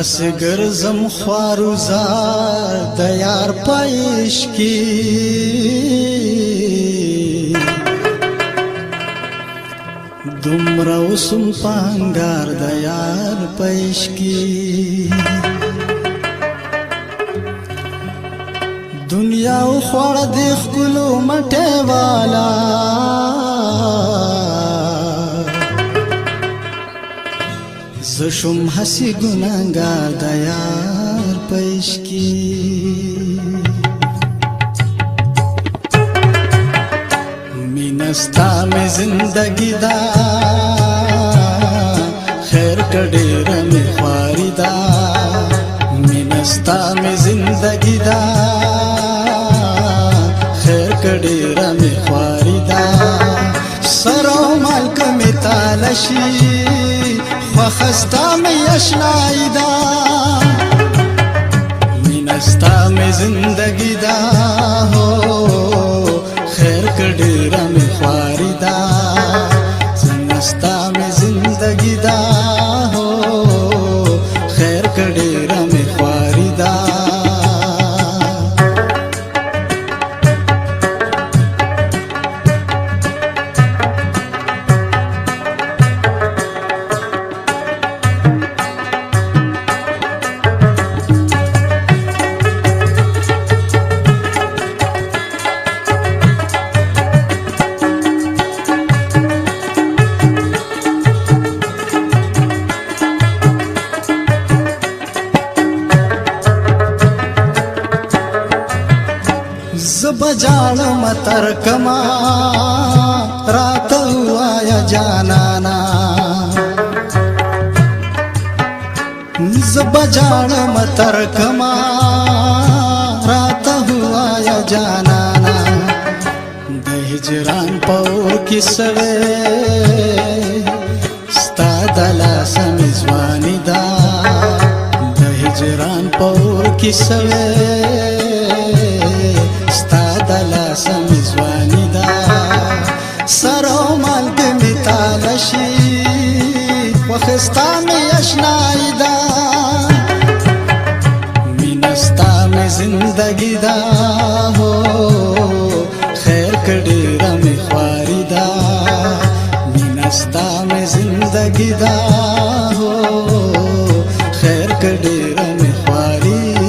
داس ګرځم خواروزا د یار پېش کی دومره وسم پانګار د یار پېش کی دنیا خوړ د خلو مټه والا زشم حسی گناهگار د یار پېش کی مینستا می زندگی دا خیر کډیر می خواری دا مینستا می زندگی دا خیر کډیر می خواری دا سرو مالک می تالشی وخستا می اشنایی دا مینستا می زندگی دا ہو خیر کډیر می خواری دا زنستا می زندگی دا ہو خیر کډیر می خواری دا زبجاړم تر کما راته وایا جانانا زبجاړم تر کما راته وایا جانانا د هجران پور کې سوي ستا د لاس میزواني دا د هجران پور کې سوي سمیزوانی دا سرو مالک می تالشی وخستا می اشنائی دا مینستا می زندگی دا ہو خیر کډیر می خواری دا مینستا می زندگی دا ہو خیر کډیر می خواری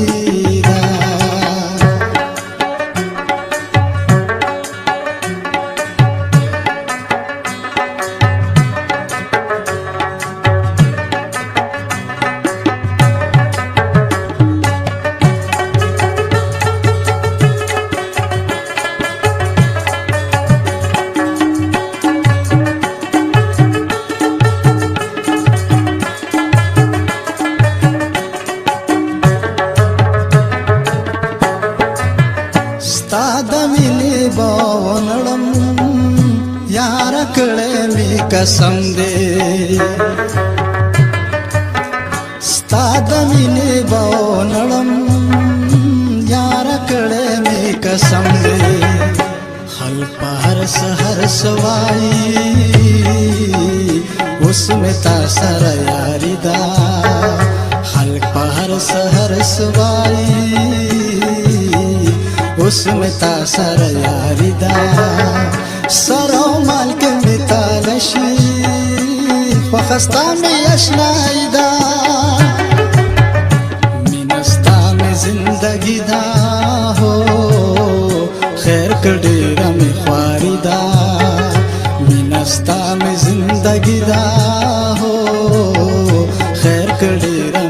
कसम दे स्ता د مینې بونړم یار کړه می قسم دے خل پهر سحر سوای اوس می تا سره یاری دا خل پهر سحر سوای اوس می تا سره یاری دا سرو مالک می تالشی وخستا می اشنایی دا مینستا می زندگی دا ہو خیر کډیر می خواری دا مینستا می زندگی دا ہو خیر کډیر